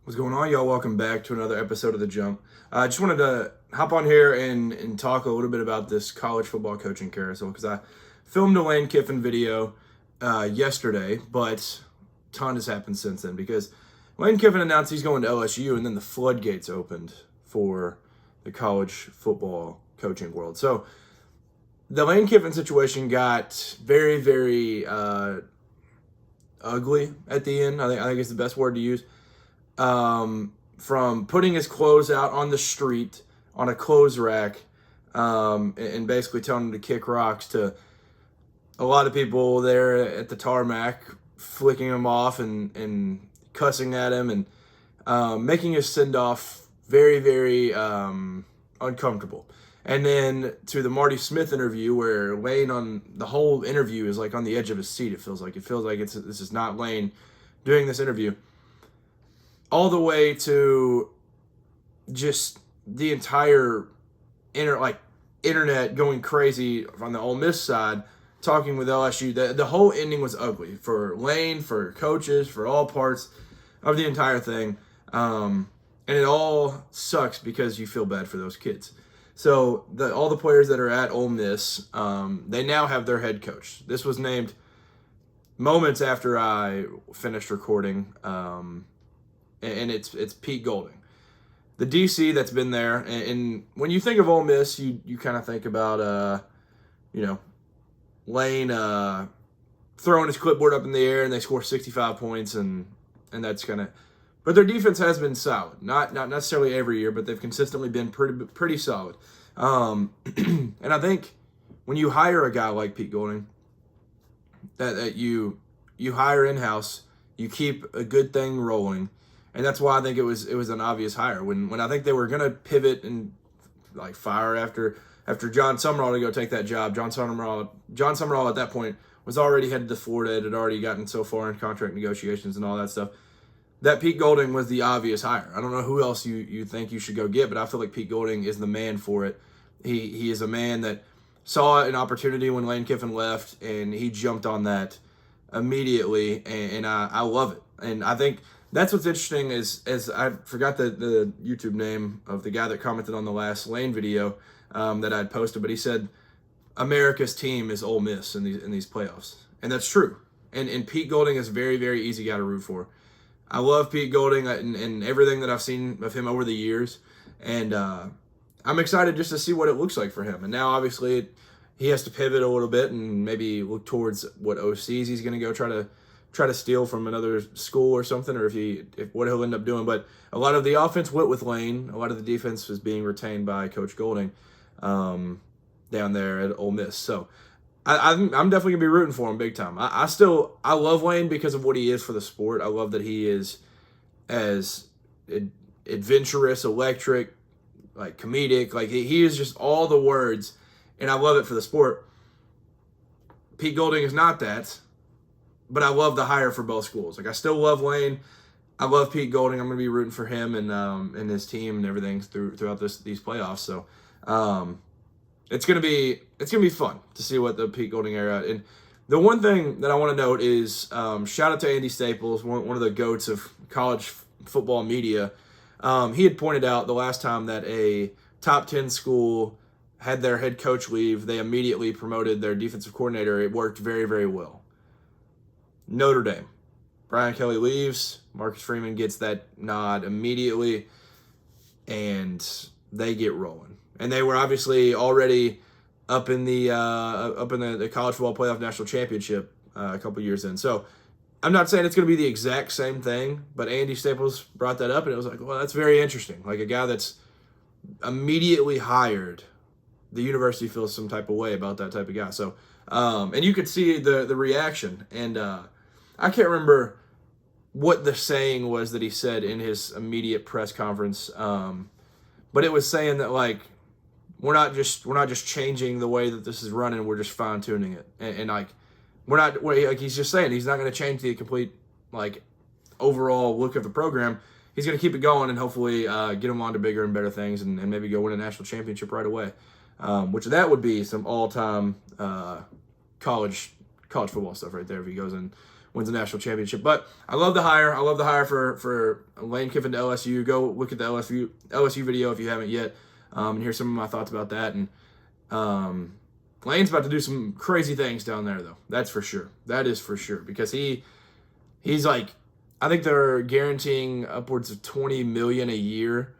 What's going on, y'all? Welcome back to another episode of The Jump. I just wanted to hop on here and talk a little bit about this college football coaching carousel because I filmed a Lane Kiffin video yesterday, but a ton has happened since then because Lane Kiffin announced he's going to LSU and then the floodgates opened for the college football coaching world. So the Lane Kiffin situation got very, very ugly at the end. I think it's the best word to use. From putting his clothes out on the street on a clothes rack and basically telling him to kick rocks to a lot of people there at the tarmac flicking him off and cussing at him and making his send-off very, very uncomfortable. And then to the Marty Smith interview where Lane on the whole interview is like on the edge of his seat. It feels like this is not Lane doing this interview. All the way to just the entire internet going crazy on the Ole Miss side, talking with LSU. The whole ending was ugly for Lane, for coaches, for all parts of the entire thing. And it all sucks because you feel bad for those kids. So all the players that are at Ole Miss, they now have their head coach. This was named moments after I finished recording. And it's Pete Golding, the DC that's been there. And when you think of Ole Miss, you kind of think about Lane throwing his clipboard up in the air and they score 65 points and that's kind of. But their defense has been solid, not necessarily every year, but they've consistently been pretty solid. And I think when you hire a guy like Pete Golding, that you hire in house, you keep a good thing rolling. And that's why I think it was an obvious hire. When I think they were gonna pivot and like fire after John Summerall to go take that job, John Summerall at that point was already headed to Florida. It had already gotten so far in contract negotiations and all that stuff. That Pete Golding was the obvious hire. I don't know who else you think you should go get, but I feel like Pete Golding is the man for it. He is a man that saw an opportunity when Lane Kiffin left, and he jumped on that immediately, and I love it. And I think that's what's interesting is I forgot the YouTube name of the guy that commented on the last Lane video that I'd posted, but he said America's team is Ole Miss in these playoffs, and that's true. And Pete Golding is a very, very easy guy to root for. I love Pete Golding and everything that I've seen of him over the years, and I'm excited just to see what it looks like for him. And now, obviously, he has to pivot a little bit and maybe look towards what OCs he's going to go try to steal from another school or something, or if what he'll end up doing. But a lot of the offense went with Lane. A lot of the defense was being retained by Coach Golding down there at Ole Miss. So I'm definitely gonna be rooting for him big time. I love Lane because of what he is for the sport. I love that he is as adventurous, electric, like comedic. Like he is just all the words, and I love it for the sport. Pete Golding is not that. But I love the hire for both schools. Like I still love Lane. I love Pete Golding. I'm going to be rooting for him and his team and everything throughout these playoffs. So it's going to be fun to see what the Pete Golding era. And the one thing that I want to note is shout out to Andy Staples, one of the goats of college football media. He had pointed out the last time that a top 10 school had their head coach leave, they immediately promoted their defensive coordinator. It worked very, very well. Notre Dame. Brian Kelly leaves. Marcus Freeman gets that nod immediately, and they get rolling. And they were obviously already up in the college football playoff national championship a couple years in. So I'm not saying it's going to be the exact same thing, but Andy Staples brought that up, and it was like, well, that's very interesting. Like a guy that's immediately hired, the university feels some type of way about that type of guy. So, and you could see the reaction, and I can't remember what the saying was that he said in his immediate press conference, but it was saying that like we're not just changing the way that this is running, we're just fine tuning it, and like he's just saying he's not going to change the complete like overall look of the program. He's going to keep it going and hopefully get them on to bigger and better things and maybe go win a national championship right away, which that would be some all-time college football stuff right there if he goes and wins a national championship. But I love the hire. I love the hire for Lane Kiffin to LSU. Go look at the LSU video if you haven't yet, and hear some of my thoughts about that. And Lane's about to do some crazy things down there, though. That's for sure. That is for sure, because he's like, I think they're guaranteeing upwards of $20 million a year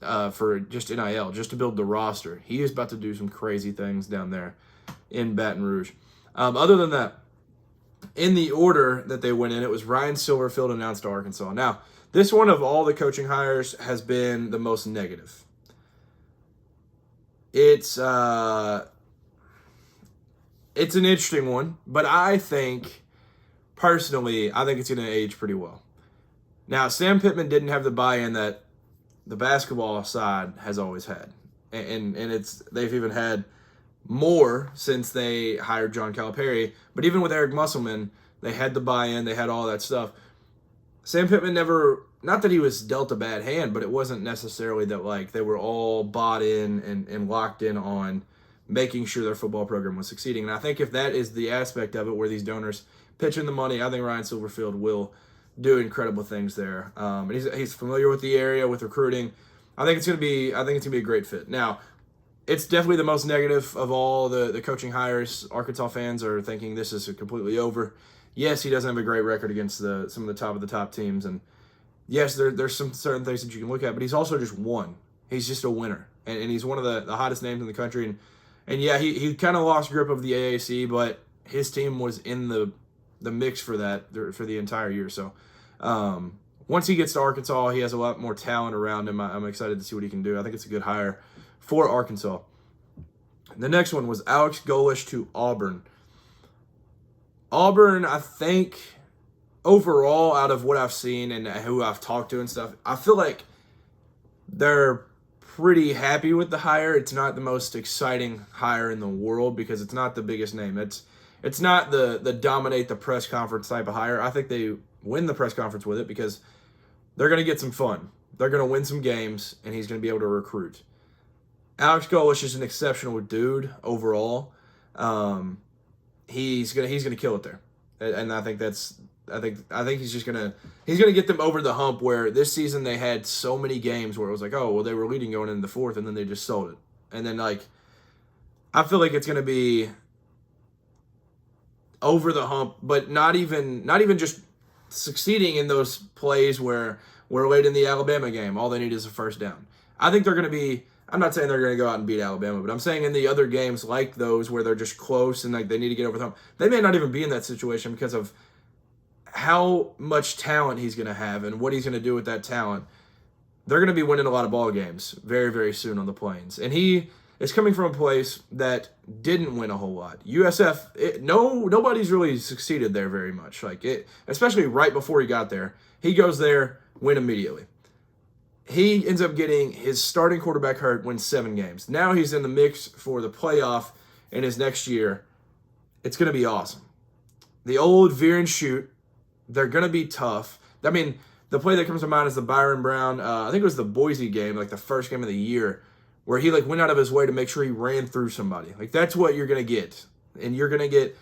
for just NIL, just to build the roster. He is about to do some crazy things down there in Baton Rouge. Other than that, in the order that they went in, it was Ryan Silverfield announced to Arkansas. Now, this one of all the coaching hires has been the most negative. It's an interesting one, but I think, personally, I think it's going to age pretty well. Now, Sam Pittman didn't have the buy-in that the basketball side has always had. And they've even had more since they hired John Calipari. But even with Eric Musselman, they had the buy-in, they had all that stuff. Sam Pittman never, not that he was dealt a bad hand, but it wasn't necessarily that like they were all bought in and locked in on making sure their football program was succeeding. And I think if that is the aspect of it where these donors pitch in the money, I think Ryan Silverfield will do incredible things there. And he's familiar with the area, with recruiting. I think it's gonna be a great fit. Now, it's definitely the most negative of all the coaching hires. Arkansas fans are thinking this is completely over. Yes, he doesn't have a great record against some of the top teams, and yes, there's some certain things that you can look at, but he's also just won. He's just a winner, and he's one of the hottest names in the country. And yeah, he kind of lost grip of the AAC, but his team was in the mix for that for the entire year. So once he gets to Arkansas, he has a lot more talent around him. I'm excited to see what he can do. I think it's a good hire for Arkansas. The next one was Alex Golesh to Auburn. Auburn, I think, overall, out of what I've seen and who I've talked to and stuff, I feel like they're pretty happy with the hire. It's not the most exciting hire in the world because it's not the biggest name. It's not the dominate the press conference type of hire. I think they win the press conference with it because they're going to get some fun. They're going to win some games, and he's going to be able to recruit. Alex Golesh is an exceptional dude overall. He's gonna kill it there, and I think he's gonna get them over the hump where this season they had so many games where it was like, oh well, they were leading going into the fourth and then they just sold it, and then like I feel like it's gonna be over the hump, but not even just succeeding in those plays where we're late in the Alabama game. All they need is a first down. I think they're gonna be. I'm not saying they're going to go out and beat Alabama, but I'm saying in the other games like those where they're just close and like they need to get over the hump, they may not even be in that situation because of how much talent he's going to have and what he's going to do with that talent. They're going to be winning a lot of ball games very, very soon on the Plains. And he is coming from a place that didn't win a whole lot. USF, nobody's really succeeded there very much. Especially right before he got there. He goes there, win immediately. He ends up getting his starting quarterback hurt, wins 7 games. Now he's in the mix for the playoff in his next year. It's going to be awesome. The old veer and shoot, they're going to be tough. I mean, the play that comes to mind is the Byron Brown, I think it was the Boise game, like the first game of the year, where he like went out of his way to make sure he ran through somebody. Like that's what you're going to get. And you're going to get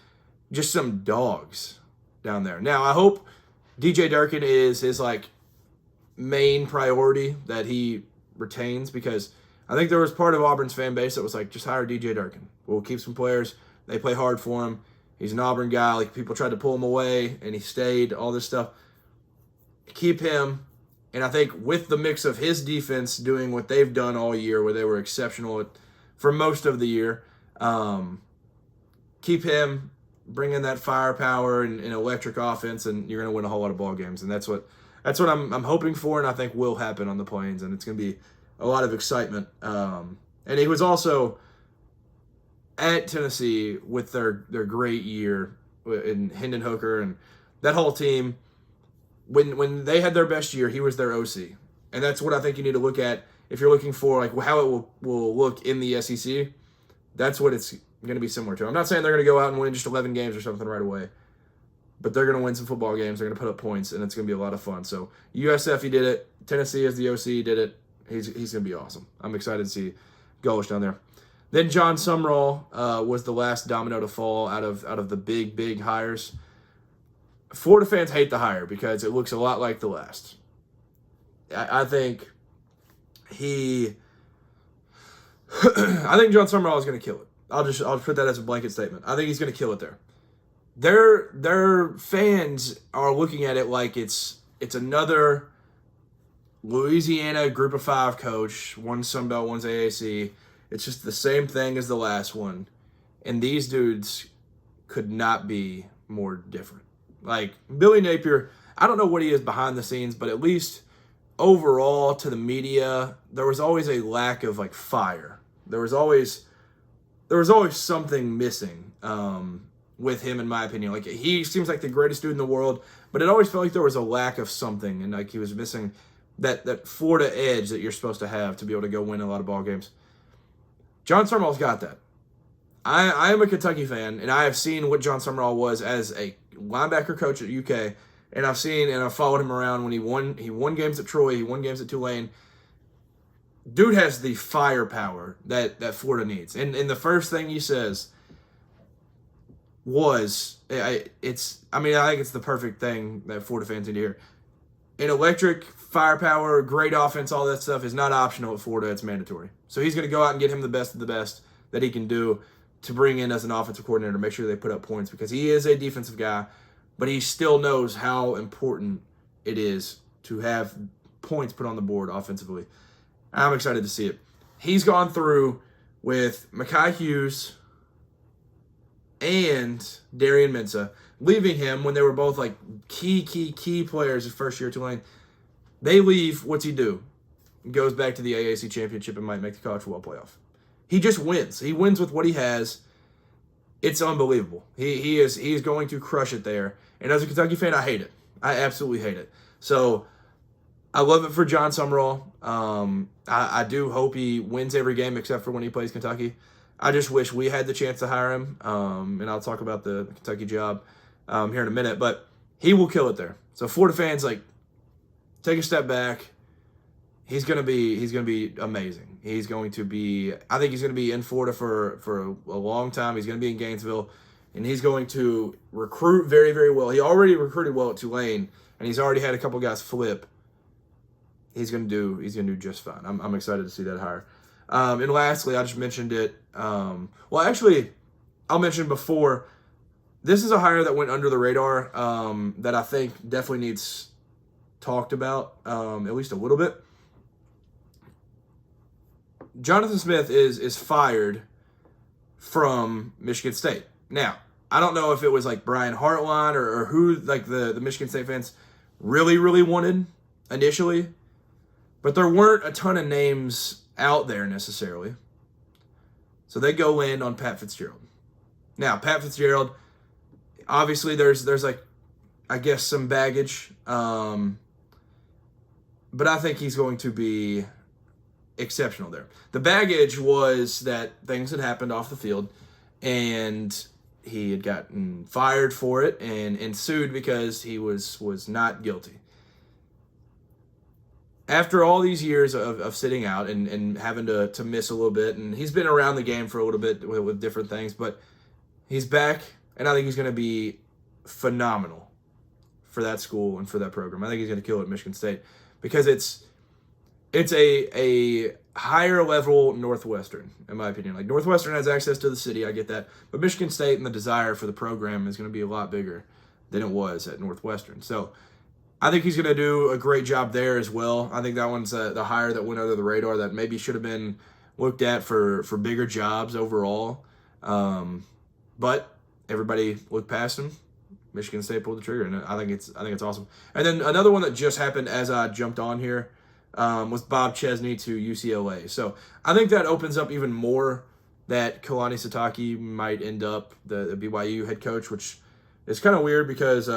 just some dogs down there. Now, I hope DJ Durkin is his like main priority that he retains, because I think there was part of Auburn's fan base that was like, just hire DJ Durkin. We'll keep some players. They play hard for him. He's an Auburn guy. Like people tried to pull him away and he stayed, all this stuff. Keep him. And I think with the mix of his defense doing what they've done all year, where they were exceptional for most of the year, keep him, bring in that firepower and electric offense, and you're going to win a whole lot of ball games. And that's what I'm hoping for, and I think will happen on the Plains, and it's going to be a lot of excitement. And he was also at Tennessee with their great year in Hendon Hooker and that whole team. When they had their best year, he was their OC, and that's what I think you need to look at if you're looking for like how it will look in the SEC. That's what it's going to be similar to. I'm not saying they're going to go out and win just 11 games or something right away, but they're going to win some football games. They're going to put up points, and it's going to be a lot of fun. So USF, he did it. Tennessee as the OC did it. He's going to be awesome. I'm excited to see Golesh down there. Then John Sumrall was the last domino to fall out of the big hires. Florida fans hate the hire because it looks a lot like the last. I think I think John Sumrall is going to kill it. I'll put that as a blanket statement. I think he's going to kill it there. Their fans are looking at it like it's another Louisiana Group of 5 coach. One's Sun Belt, one's AAC. It's just the same thing as the last one. And these dudes could not be more different. Like, Billy Napier, I don't know what he is behind the scenes, but at least overall to the media, there was always a lack of, like, fire. There was always something missing with him, in my opinion. Like, he seems like the greatest dude in the world, but it always felt like there was a lack of something, and, like, he was missing that Florida edge that you're supposed to have to be able to go win a lot of ball games. John Sumrall's got that. I am a Kentucky fan, and I have seen what John Sumrall was as a linebacker coach at UK, and I've followed him around when he won games at Troy, he won games at Tulane. Dude has the firepower that Florida needs. And the first thing he says was, I think it's the perfect thing that Florida fans need to hear. An electric firepower, great offense, all that stuff is not optional at Florida. It's mandatory. So he's going to go out and get him the best of the best that he can do to bring in as an offensive coordinator to make sure they put up points, because he is a defensive guy, but he still knows how important it is to have points put on the board offensively. I'm excited to see it. He's gone through with Mekhi Hughes and Darian Mensah, leaving him when they were both like key players his first year at Tulane. They leave, what's he do? He goes back to the AAC championship and might make the college football playoff. He just wins. He wins with what he has. It's unbelievable. He is going to crush it there. And as a Kentucky fan, I hate it. I absolutely hate it. So I love it for John Sumrall. I do hope he wins every game except for when he plays Kentucky. I just wish we had the chance to hire him. And I'll talk about the Kentucky job here in a minute. But he will kill it there. So Florida fans, like, take a step back. He's gonna be amazing. He's going to be. I think he's gonna be in Florida for a long time. He's gonna be in Gainesville, and he's going to recruit very, very well. He already recruited well at Tulane, and he's already had a couple guys flip. He's gonna do just fine. I'm excited to see that hire. And lastly, I just mentioned it. I'll mention before. This is a hire that went under the radar that I think definitely needs talked about at least a little bit. Jonathan Smith is fired from Michigan State. Now, I don't know if it was like Brian Hartline or who like the Michigan State fans really, really wanted initially, but there weren't a ton of names out there necessarily. So they go in on Pat Fitzgerald. Now, Pat Fitzgerald, obviously there's like, I guess, some baggage, but I think he's going to be exceptional there. The baggage was that things had happened off the field, and he had gotten fired for it and sued because he was not guilty. After all these years of sitting out and having to miss a little bit, and he's been around the game for a little bit with different things, but he's back, and I think he's going to be phenomenal for that school and for that program. I think he's going to kill it at Michigan State because it's a higher level Northwestern, in my opinion. Like, Northwestern has access to the city, I get that, but Michigan State and the desire for the program is going to be a lot bigger than it was at Northwestern. So I think he's going to do a great job there as well. I think that one's the hire that went under the radar that maybe should have been looked at for bigger jobs overall. But everybody looked past him. Michigan State pulled the trigger, and I think it's awesome. And then another one that just happened as I jumped on here was Bob Chesney to UCLA. So I think that opens up even more that Kalani Sitake might end up the BYU head coach, which is kind of weird because,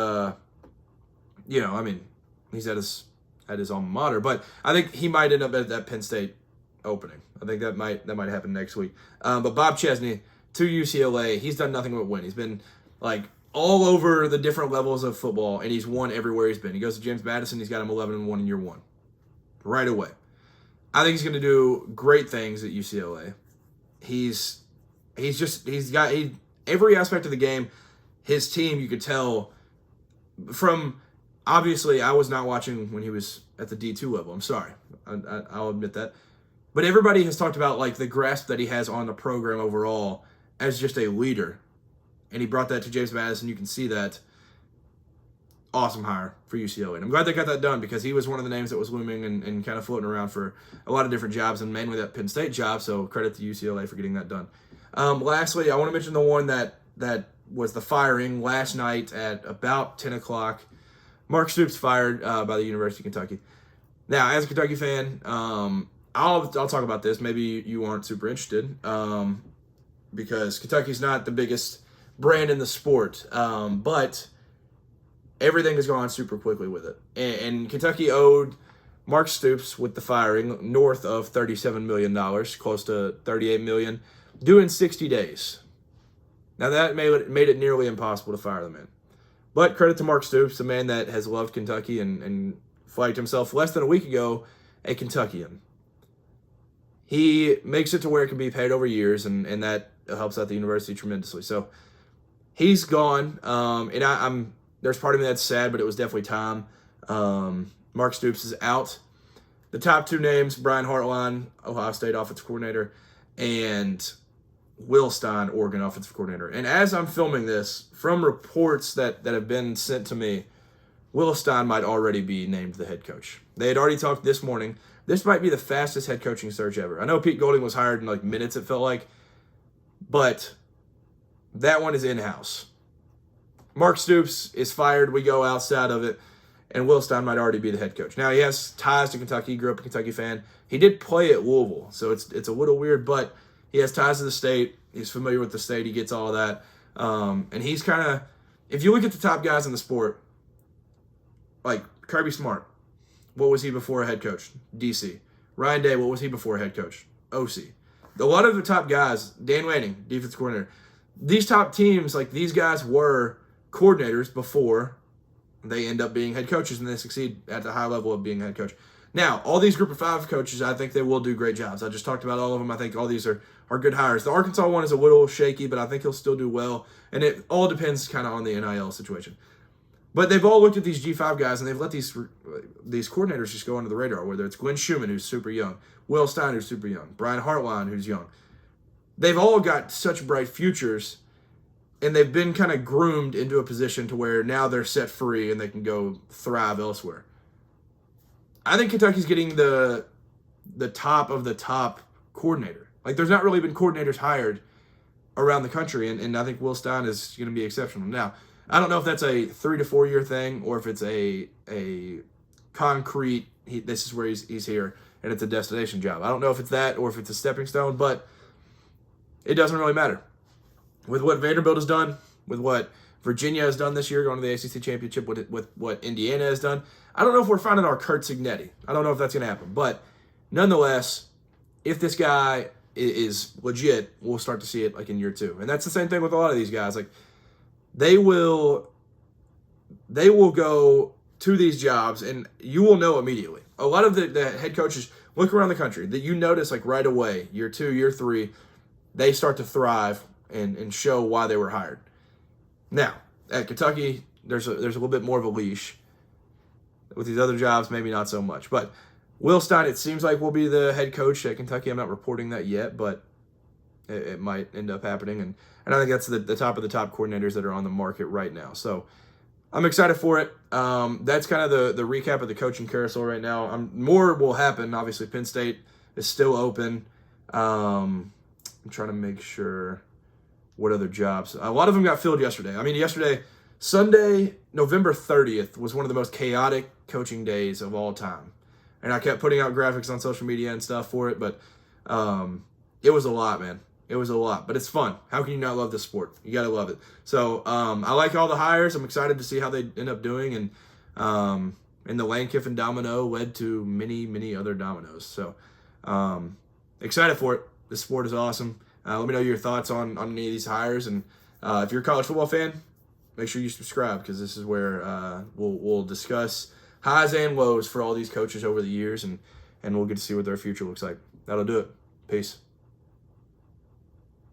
he's at his alma mater. But I think he might end up at that Penn State opening. I think that might happen next week. But Bob Chesney to UCLA, he's done nothing but win. He's been like all over the different levels of football, and he's won everywhere he's been. He goes to James Madison, he's got him 11-1 in year one. Right away. I think he's going to do great things at UCLA. he's got every aspect of the game. His team, you could tell from, obviously I was not watching when he was at the D2 level. I'm sorry. I'll admit that. But everybody has talked about like the grasp that he has on the program overall as just a leader. And he brought that to James Madison. You can see that. Awesome hire for UCLA. And I'm glad they got that done because he was one of the names that was looming and kind of floating around for a lot of different jobs and mainly that Penn State job. So credit to UCLA for getting that done. Lastly, I want to mention the one that was the firing last night at about 10 o'clock. Mark Stoops fired by the University of Kentucky. Now, as a Kentucky fan, I'll talk about this. Maybe you aren't super interested because Kentucky's not the biggest brand in the sport, but everything has gone super quickly with it. And Kentucky owed Mark Stoops with the firing north of $37 million, close to $38 million, due in 60 days. Now that made it nearly impossible to fire the man. But credit to Mark Stoops, a man that has loved Kentucky and flagged himself less than a week ago a Kentuckian. He makes it to where it can be paid over years, and that helps out the university tremendously. So he's gone, and there's part of me that's sad, but it was definitely time. Mark Stoops is out. The top two names, Brian Hartline, Ohio State offensive coordinator, and Will Stein, Oregon offensive coordinator. And as I'm filming this, from reports that have been sent to me, Will Stein might already be named the head coach. They had already talked this morning. This might be the fastest head coaching search ever. I know Pete Golding was hired in like minutes, it felt like, but that one is in-house. Mark Stoops is fired. We go outside of it, and Will Stein might already be the head coach. Now, he has ties to Kentucky. He grew up a Kentucky fan. He did play at Louisville, so it's a little weird, but he has ties to the state. He's familiar with the state. He gets all of that. And he's kind of, if you look at the top guys in the sport, like Kirby Smart, what was he before a head coach? DC. Ryan Day, what was he before a head coach? OC. A lot of the top guys, Dan Lanning, defense coordinator, these top teams, like these guys were coordinators before they end up being head coaches and they succeed at the high level of being a head coach. Now, all these group of five coaches, I think they will do great jobs. I just talked about all of them. I think all these are good hires. The Arkansas one is a little shaky, but I think he'll still do well. And it all depends kind of on the NIL situation. But they've all looked at these G5 guys and they've let these coordinators just go under the radar, whether it's Glenn Schumann, who's super young, Will Stein, who's super young, Brian Hartline, who's young. They've all got such bright futures, and they've been kind of groomed into a position to where now they're set free and they can go thrive elsewhere. I think Kentucky's getting the top of the top coordinator. Like, there's not really been coordinators hired around the country, and I think Will Stein is going to be exceptional. Now, I don't know if that's a 3 to 4 year thing or if it's a concrete, this is where he's here, and it's a destination job. I don't know if it's that or if it's a stepping stone, but it doesn't really matter. With what Vanderbilt has done, with what Virginia has done this year, going to the ACC championship, with what Indiana has done, I don't know if we're finding our Kurt Signetti. I don't know if that's going to happen. But nonetheless, if this guy is legit, we'll start to see it like in year 2. And that's the same thing with a lot of these guys. Like, they will go to these jobs, and you will know immediately. A lot of the head coaches look around the country that you notice like right away, year 2, year 3, they start to thrive and show why they were hired. Now, at Kentucky, there's a little bit more of a leash. With these other jobs, maybe not so much. But Will Stein, it seems like, will be the head coach at Kentucky. I'm not reporting that yet, but it might end up happening. And I think that's the top of the top coordinators that are on the market right now. So I'm excited for it. That's kind of the recap of the coaching carousel right now. More will happen. Obviously, Penn State is still open. I'm trying to make sure what other jobs. A lot of them got filled yesterday. I mean, Sunday, November 30th, was one of the most chaotic coaching days of all time. And I kept putting out graphics on social media and stuff for it, but it was a lot, man. It was a lot, but it's fun. How can you not love this sport? You got to love it. So I like all the hires. I'm excited to see how they end up doing. And the Lane Kiffin domino led to many, many other dominoes. So excited for it. This sport is awesome. Let me know your thoughts on any of these hires. And if you're a college football fan, make sure you subscribe, because this is where we'll discuss highs and lows for all these coaches over the years, and we'll get to see what their future looks like. That'll do it. Peace.